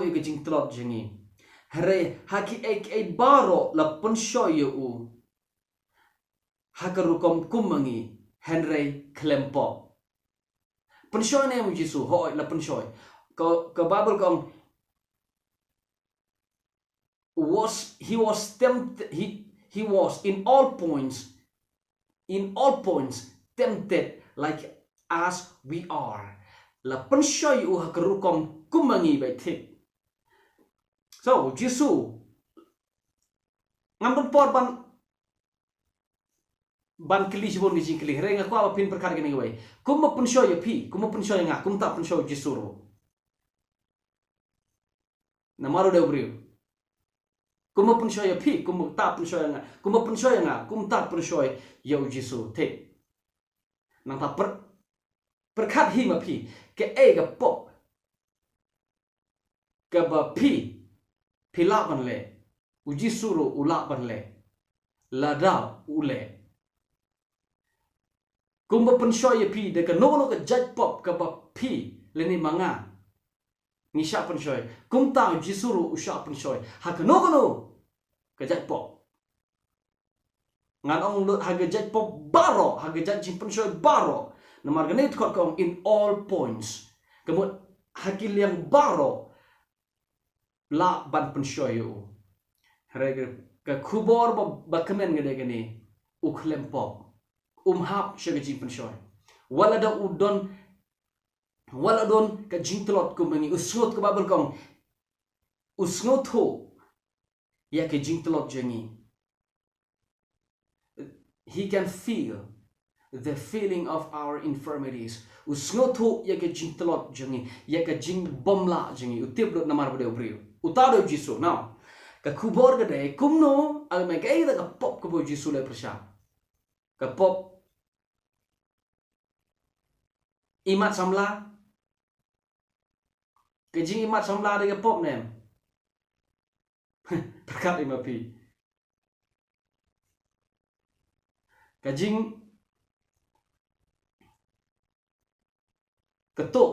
e ke jing tlot jengi hare haki e baro la pensho yu hakarukom kumangi henry klempo pensho ne mu Jisu hoi la pensho ka Bible kong he was tempted he was in all points tempted like as we are la pensho yu hakarukom kumangi by thik so Jisu ngam por ban kili jibon ni kili renga ko apa pin perkara gini wei kum pun show ya pi kum pun show nga kum tak pun show Jisu ro na maru de brio kum pun show ya pi kum tak pun show nga kum pun show nga kum tak pun show ya Jisu te nang ta perkat hi ma pi ke e ga pop ke ba pi la ban le Jisu ro ula ban le la da ule kumba penshoy ya pi de ka no ka judge pop ka ba pi le ni manga ni sha penshoy kum ta Jisu ru usha penshoy ha ka no ka judge pop ngan ong lu ha ka judge pop baro ha ka judge penshoy baro na marganet kot kong in all points kemut hakil yang baro la ban penshoy yu harega ka kubor ba kemen ngade gani uklem pop hap syagaji penshoy wala don ka jingtlot ko mangi usngot ko babel kong usngot ho ya ke jingtlot jengi he can feel the feeling of our infirmities usngot ho ya ke jingtlot jengi ya ke jing bomla jengi utip namar bode brio utado Jisu now ka kubor gade kumno al me kai da ka pop ko bo Jisu le pyrshah ka pop imat samla kejing imat samla de pop nem perkat ima pi kejing ketuk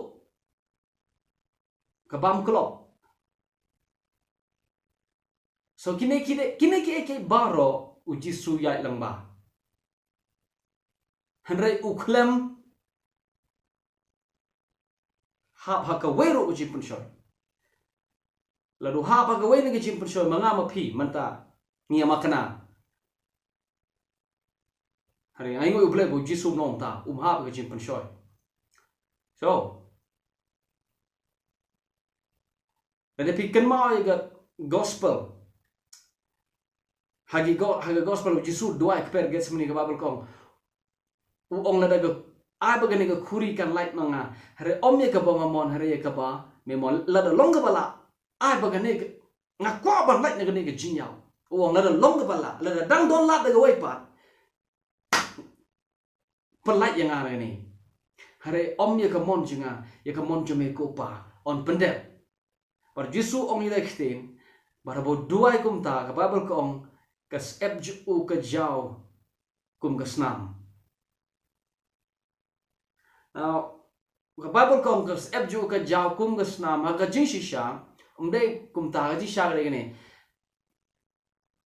kebam kelop so kine ke baro Jisu yai langba henry uklem hap hakawero uji penshoy lalu hap hakawero ngi jim penshoy mangama pi manta ngia makana hari ai ngoi uble bu Jisu nom ta hap ngi jim penshoy so ada pikan mau ga gospel hagi gospel Jisu dua ekper get semeni ke Bible kong ong lada ga ai bagani ga khuri kan light manga hare omye ka bongamon hare ka ba memon lada long ka bala ai bagani nga kwa ban light ne ga jinyao ong lada long ka bala lada dang don lat ga wai pat pan light yang ara ni hare omye ka mon jinga ya ka mon jome ko pa on pendep par Jisu ong ida ktin barabo duai kum ta ka Bible ko ong ka sebju ka jaw kum ka snam. Now, ka Bible kong ka sebju ka jaw kum ka snam ha ka jinshi sha umdai kum ta ji sha re ne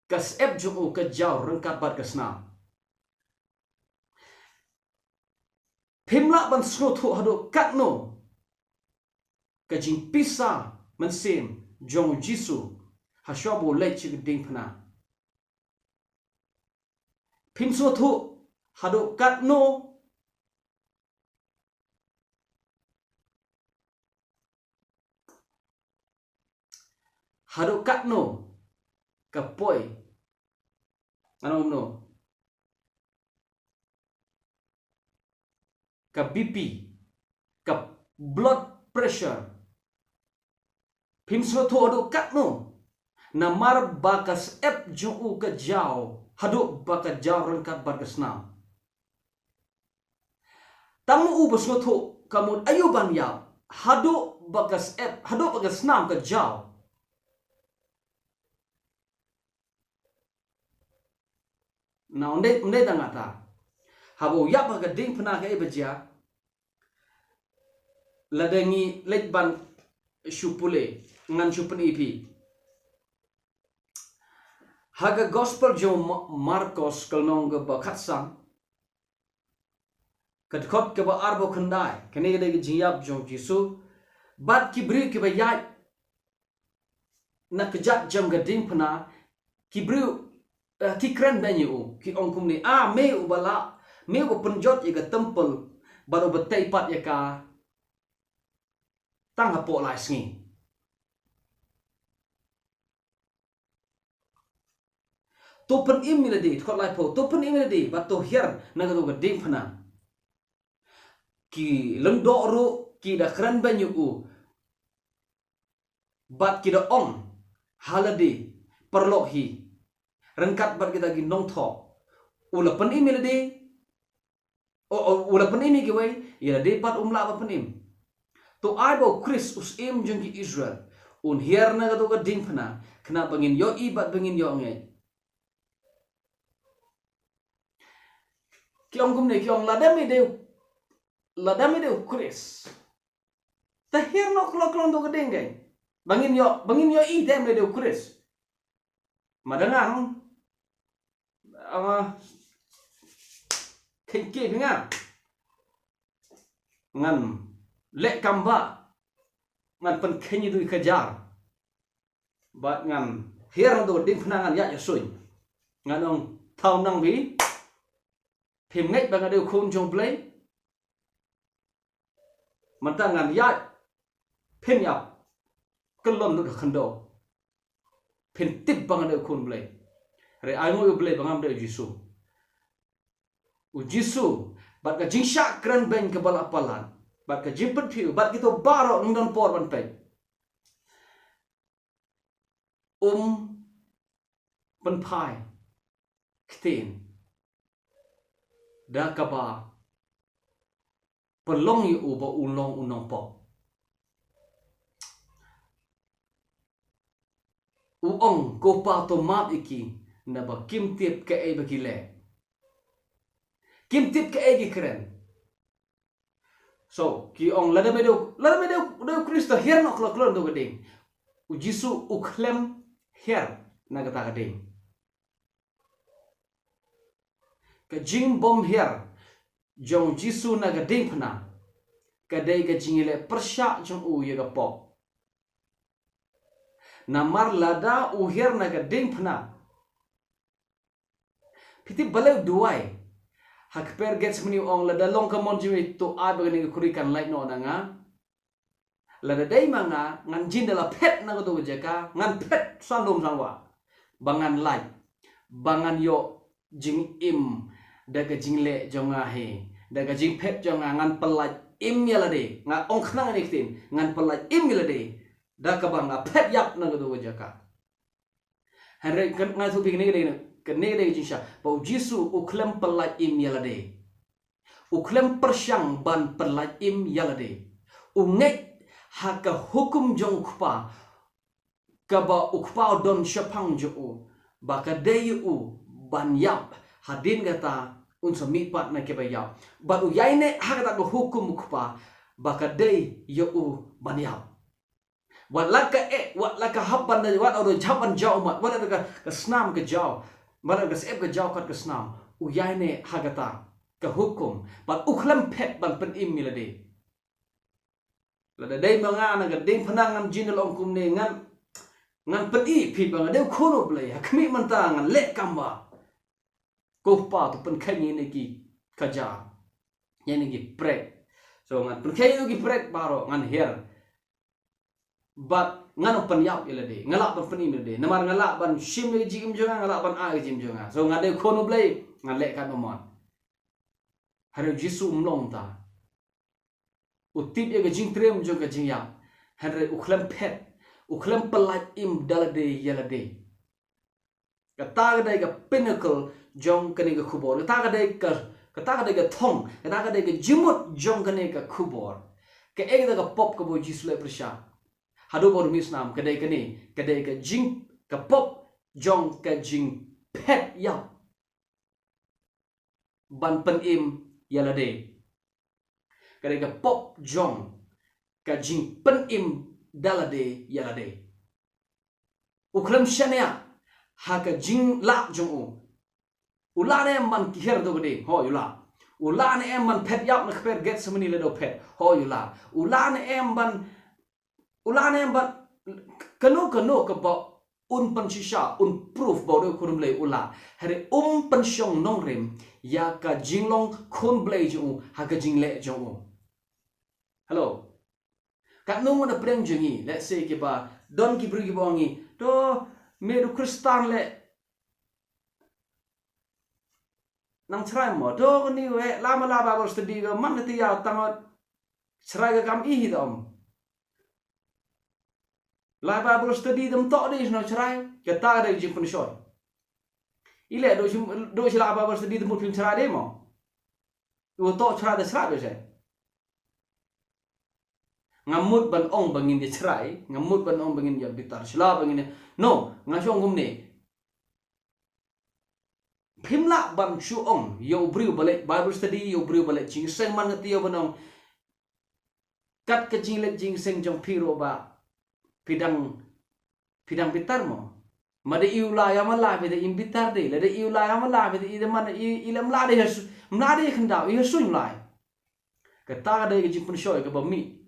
ka sebju ka jaw rengkat bat ka snam phimla ban snot hu hado katno ka jing pisa man sem jong Jisu ha shobo le chi ding phna phim snot hu hado katno haduh katno kapoi ano no ka BP ka blood pressure pimso to haduh katno namar bakas ep juu ka jaw haduh bakas jaw rengkat bakas nam tamu ubas to kamun ayuban ya haduh bakas ep haduh bakas nam ka jaw na onde tangata habo yap ga ding phna ga ebja ladangi lekban shupule ngan chupen ipi. Haga gospel jo Marcos kalnong ga bakhat sang kadkhot ke ba arbo khandai kene ge jiyab jo Jisu bat kibri ke ba yai na kejat jam ga ding phana kibri ki kran banyu ki ongkum ni me ubala me go penjot ye ga temple baru betai pat ye ka tang hapo lai sngi to pen im ni di khot lai po to pen im ni di bat to her na ga ding phana ki lengdo ru ki da kran banyu bat ki da ong haladi perlok hi rengkat bat kita gi nong tho ula pen im ni di ula pen im gi wei ya de pat umla ba pen im to aibo Chris us im jeng ki Israel un her na ga ding phana kena bangin yo i bat bangin yo ngai kiong kum ne kiong ladami de Chris ta her no klok do ga ding gai bangin yo i dem de Chris madangang kengke nga ngan le kamba ngan pen khenyi du kajar bat ngan her do ding phnangan ya sui ngan ong thau nang bi phim ngai bang ade khon jong play man ta ngan ya phin yap kelon du khando phin tip bang ade khon play re ai mo play bang am de Jisu Jisu bat ka jingsha kran ben ke bal apalan bat ka jimpet phiu bat kito baro ngdon por ban pe pen phai ktin da kaba pelong yu ba ulong unong po uong ko pa to map iki na ba kim tip ke e ba kile kim tip ke e gi kren so ki ong ladame do Kristo her no klon do geding u Jisu u klem her na gata geding ka jing bom her jong Jisu na geding phna ka dei ka jingile pyrshah jong u ye ga po na mar lada u her na geding phna piti balai duai hakper gets meni ong lada long kamon jiwe to abagani kurikan like no nanga lada dai manga ngan jin dala pet na go jeka ngan pet sandom sangwa bangan like bangan yo jing im daga jingle jonga he daga jing pet jonga ngan pelaj im yalade nga ong khnang ni tin ngan pelaj im yalade daka banga pet yap na go jeka hare kan ngai thu bi ni kene de jisha bau Jisu uklem pelaj im yalade uklem persyang ban pelaj im yalade unget haka hukum jong kpa kaba ukpa don shapang jo baka deyu ban yap hadin gata unsa mi pat na ke bayap ba u yaine haka ta hukum kpa baka dey yo ban yap wat laka habban da wat oro jaban jaw mat wat ka snam ke jaw mana ka sep ka jaw kat ka snam u yaine hagata ka hukum bat ukhlam phet ban pen im milade la da dei manga na ga ding phanang ngam jin long kum ne ngan pen i phi bang de khono ble khmi man ta ngan le kamba ko pa to pen khani ne ki kaja ne ki prek so ngan pen khani ki prek baro ngan her bat ngano pen yap ilade ngalak ban pen imade namar ngalak ban shim ge jim jonga ngalak ban a jim jonga so ngade khono blai ngale kan momon hare Jisu umlong ta utip ye ge jing trem jonga jing yap hare ukhlam phet ukhlam pelaj im dalade yalade kata ga ga pinnacle jong kane ga khubor kata ga ga thong kata ga ga jimut jong kane ga khubor ke ek da ga pop ka bo Jisu le pyrshah haduh bor mi snam kadai ka jing ka pop jong ka jing pet yap ban pen im yalade kadai ka pop jong ka jing pen im dalade yalade uklam shania haka jing la jong ula ne man kiher do gede ho yula ula ne em man pet yap na kper get semani le do pet ho yula ula ne em ban kano ka ba un pan shisha un proof ba do kurum le ula hare pan shong nong rem ya ka jinglong khon blai jong haka jing le jong hello kat nung na preng jengi let's say ke ba don ki bri ki bongi to meru kristan le nang chrai mo do ni we lama ba bor studi ga man ti ya tangot chrai ga kam I dom la ba bor studi dom to di no chrai ka ta da jing pun shoy ile do la ba bor studi dom pun chrai de mo u to chrai da chrai be ngamut ban ong bangin di chrai ngamut ban ong bangin ya bitar shla bangin no ngashong gumne phimla ban chu ong yo briu bale bible study yo briu bale jing seng man ngati yo banong kat ka jing le jing seng jong piro ba pidang bitar mo made iula ya mala be de in bitar de le de iula ya mala be de i de man I lam la de mla de khandao I sun lai ka ta de jing pun shoy ka ba mi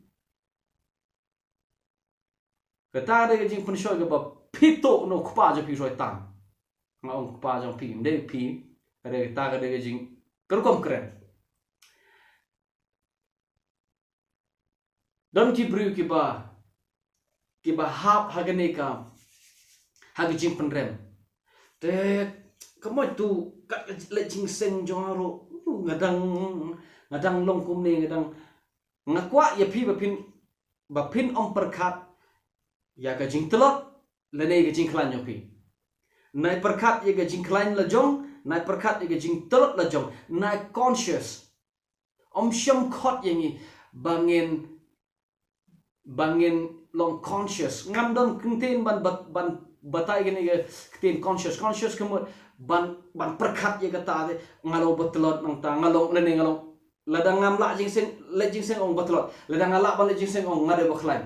ta de jing pun shoy ga ba phito no khpa ja pi roi tang nga ong khpa jong pi de pi re ta ga de jing kar kom kren don ki bru ki ba hap ha ga ne ka ha ga jing pun rem te kamoi tu ka le jing seng jong ro ngadang long kum ne ngadang ngakwa ya pi ba pin om perkhat ya ka jing telot le ne ga jing klan yo pi nai perkhat ya ga jing klan la jong nai perkhat ya ga jing telot la jong nai conscious om sham khot yangi bangin long conscious ngam don kinten ban batai ga ne ga kinten conscious kemo ban perkhat ya ga ta de ngalo betelot nang ta ngalo le ne ngalo ladang ngam la jing seng ong betelot ladang ngala ban le jing seng ong ngade ba klan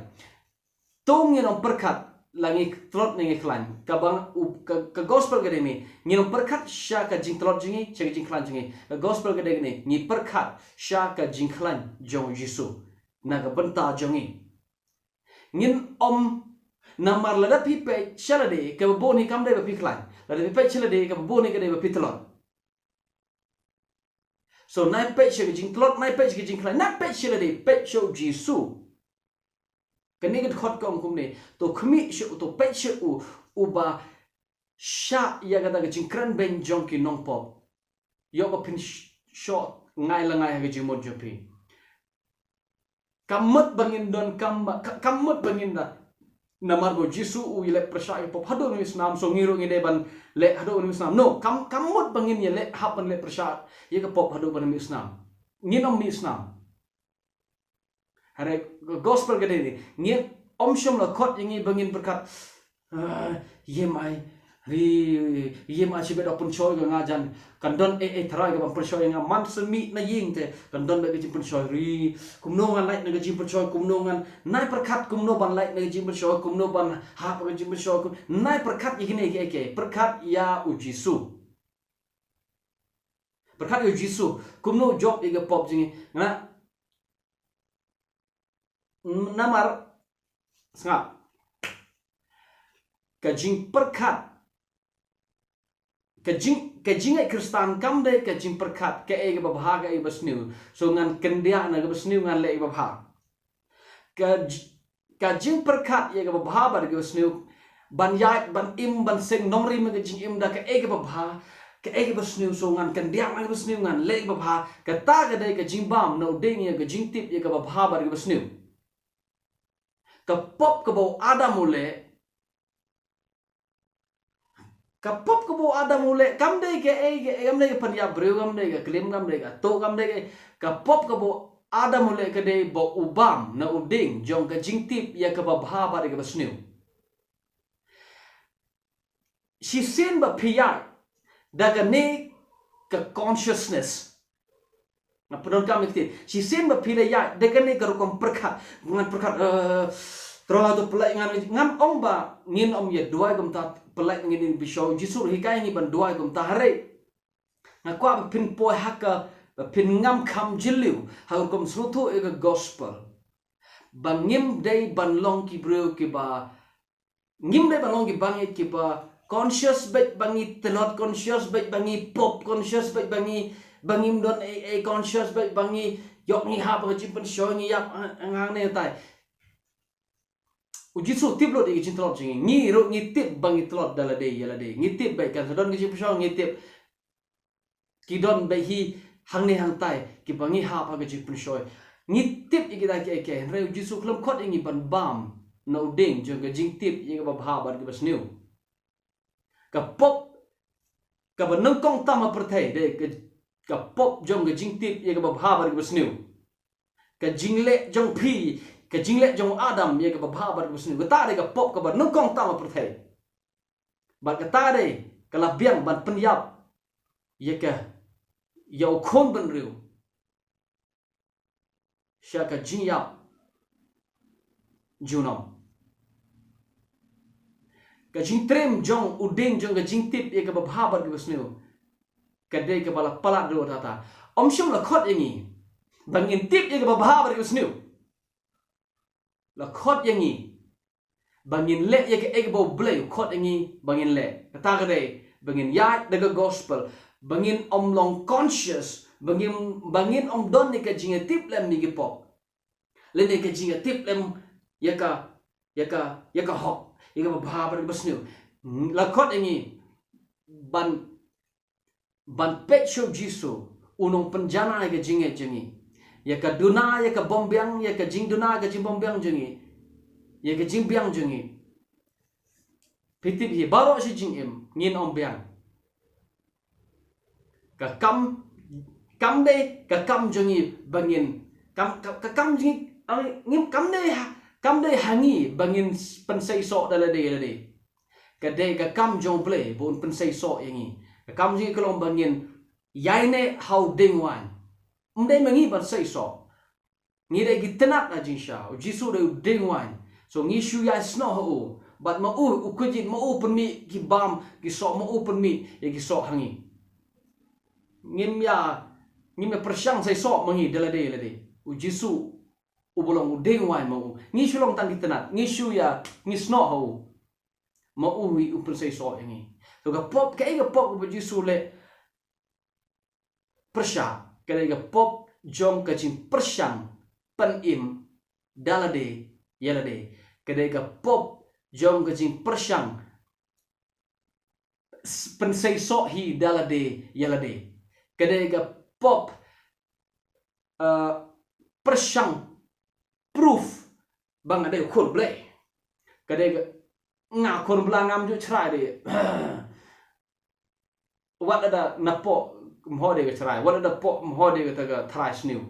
tong nginom perkat langi telot nengi klan kabang ka gospel gede mi nginom perkat sha ka jing telot jingi cha jing klan jingi ka gospel gede ni ni perkat sha ka jing klan jong Jisu na ka benta jongi ngin om namar lada pi pe chalade ka boni kam de pi klan lada pi pe chalade ka boni gede pi telot so nai pe cha jing telot nai pe cha jing klan na pe chalade pe show Jisu kani gat khot kom kum ne to khmi shu to pe shu u ba sha ya ga da ga jing kran ben jong ki nong pop yo ba pin shot ngai la ngai ga jing mo jopi kamut bangin don kamut bangin da namar go Jisu u ile pyrshah pop haduh ni snam so ngiro ngide ban le haduh ni snam no kamut bangin ye le hapan le pyrshah ye ga pop haduh ban mi snam nginom mi snam hare gospel gede ni ngi om shom la khot yangi bangin berkat ye mai chibe da pun choy nga jan kan don e thrai ga pun choy nga man semi na ying te kan don be ga pun choy ri kum no ngan like na ga pun choy kum no ngan nai berkat kum no ban like na ga pun choy kum no ban ha ga pun choy kum nai berkat yigine ke berkat ya u Jisu berkat u Jisu kum no job ga pop jingi na namar sngap ka jing perkat ka jing ai kristan kam de ka jing perkat ka e ga babha ga e basniu so ngan kendia na ga basniu ngan le babha ka jing perkat ye ga babha ba ga basniu ban yai ban im ban seng nongri ma ga jing im da ka e ga babha ka e ga basniu so ngan kendia ma ga basniu ngan le babha ka ta ga de ka jing bam no ding ye ga jing tip ye ga babha ba ga basniu ka pop ka bo adam ule kam de ke am de pan ya breu kam de ke klim kam de to kam de ka pop ka bo adam ule ka de bo ubam na uding jong ka jing tip ya ka ba bha ba de ka basniu si sen ba pia da ka ne ka consciousness na penon kami kita si sen ba pila ya de ka ne ka kom perkat ngan perkat Terlalu tu pelai ngam ong ba ngin om ye dua gum ta pelai ngin bisho Jisu hikai ngi ban dua gum ta hare ngakwa pin poi haka pin ngam kam jiliu hagum slutu e gospel bangim dei ban long ki bro ki ba ngim dei ban long ki bangit ki ba conscious bet bangi telot conscious bet bangi pop conscious bet bangi bangim don a conscious bet bangi yok ni ha ba jin pen show ni yap ngang ne tai Jisu tip lo di telot jingi ngi ro ngi tip bangi telot dala dei yala dei ngi tip bet kan don ngi show ngi tip ki don bet hi hang ne hang tai ki bangi ha ba jin pen show ngi tip i kita ke re Jisu klom khot ngi ban bam no ding jong ga jing tip i ba ha ba ki bas new ka pop ka ba nang kong tama perthai de ka pop jong ga jing tip i ba ha ba ki bas new ka jingle jong phi ka jingle jong Adam ye ka ba ha ba ki bas new ka ta de ka pop ka ba nang kong tama perthai ba ka ta de ka la biang ban pen yap ye ka yau khon ban riu sha ka jing yap junom ka jing trem jong uding jong ka jing tip ye ka ba ha ba ki bas new ka de ka bala pala do tata om shum la khot yangi bangin tip ye ka ba ha ba ki bas new la khot yangi bangin le ye ka ek bo ble khot yangi bangin le ta ka de bangin ya de gospel bangin om long conscious bangin om don ni ka jing tip lem ni ki pop le ne ka jing tip lem ya ka hok ye ka ba ha ba ki bas new la khot yangi ban pet show Jisu unong penjana ye ka jinge jengi ye ka duna ye ka bombyang ye ka jing duna ka jing bombyang jengi ye ka jing byang jengi pitip hi baro si jing im ngin om byang ka kam de ka kam jengi bangin kam jing ngim kam de hangi bangin pensai so dala de ka de ka kam jong ble bon pensai so yangi kam ji kolom bangin yaine how ding wan mdai mangi ban sai so ngi de gitnat na jin sha Jisu de ding wan so ngi shu ya sno ho but ma u kujin ma u pen mi ki bam ki so ma u pen mi ye ki so hangi ngim ya persyang sai so mangi dala de Jisu u bolong ding wan ma u ngi shu long tan gitnat ngi shu ya ngi sno ho ma u wi u pen sai so yangi so ka pop ka pop ba Jisu le pyrshah ka pop jong ka jing persyang pen im dalade yalade ka pop jong ka jing persyang pen sai so hi dalade yalade ka pop persyang proof bang ade khol ble ka nga khol bla ngam ju chrai de wat ada napo mhode ga chrai wat ada po mhode ga ta thrai sniu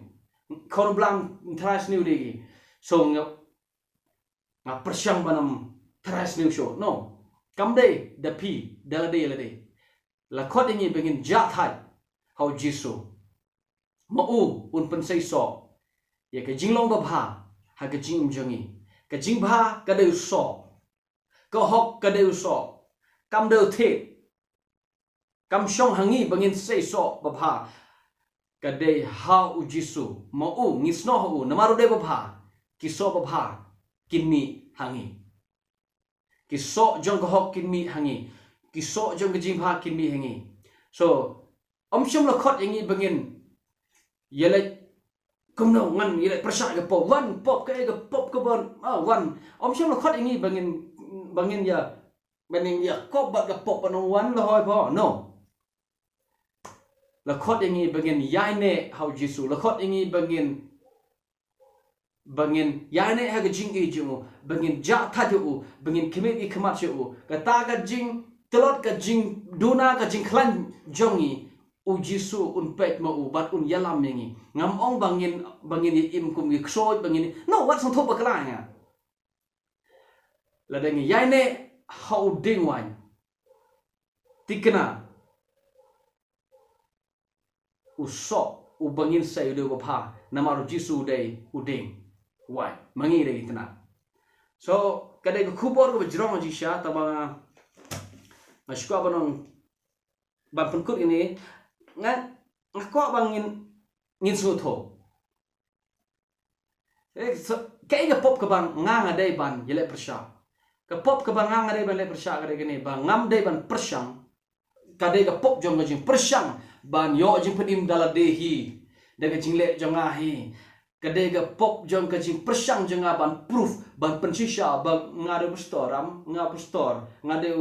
khol blang thrai sniu de so nga persyang banam thrai sniu show no kam de the p dalade la la khot ngi bengin ja thai how Jisu ma u un pen sai so ye ka jinglong ba bha ha ka jing jongi ka jing bha ka de so ka hok ka de so kam de the kam shong hangi bangin sai so ba bha ka de ha u Jisu ma u ngi sno hu namaru de ba bha ki so ba bha kin mi hangi ki so jong ka hok kin mi hangi ki so jong ka jing bha kin mi hangi so om shom la khot yangi bangin yele kum no ngan yele pyrshah ga pop wan pop ka pop ka bon wan om shom la khot yangi bangin ya kop ba ka pop no wan la hoi pho no la khot yangi bangin yaine how Jisu la khot yangi bangin yaine ha ga jing e jimu bangin ja tha ju bangin kime ki khamat chu ka ta ga jing telot ka jing duna ka jing khlan jongi u Jisu un pet ma u bat un yalam yangi ngam ong bangin im kum gi ksoi bangin no wat song thop ba kala nga la dengi yaine how ding wan tikna u so u bangin sai de ba pha namaru Jisu dei u ding wan mangi de itna So kadai ko kubor ko bejrong aji sya tabang masuk apa nong ban penkut ini ngako bang ngin suto. Kayak ke pop ke bang ngang adai ban yelek pyrshah. Ke pop ke bang ngang adai ban yelek pyrshah kadai gini bang ngam dai ban pyrshah. Kadai ke pop jong ngajing pyrshah ban yo jing pedim daladehi. Daga jing lek jong ahi. Kadai ke pop jong kajing pyrshah jong ban proof ban pensisha ban ngade bestoram ngade bestor ngade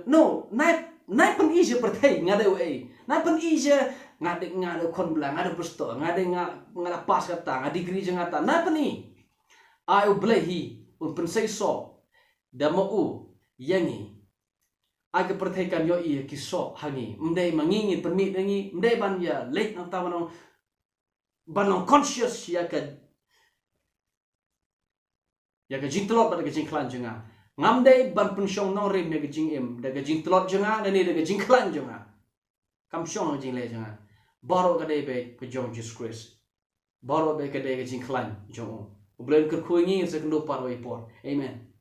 no nai pen ije pertai ngade nai pen ije ngade kon bla ngade bestor ngade ngada pas kata ngade degree jong kata nai pen i ai ublehi un pensai so damo yangi aga pertai kan yo i kiso hangi mdai mangingi permit ngi mdai ban ya late nang tawanong banong conscious ya ka jing telot pada jing klan jenga ngamdai ban pensyong nong rim ya jing im daga jing telot jenga dan ni daga jing klan jenga kam syong jing le jenga baro ka dai be ke jong Jesus Christ baro be ka dai jing klan jong ublen ker kuingi se kendo paro ipor amen.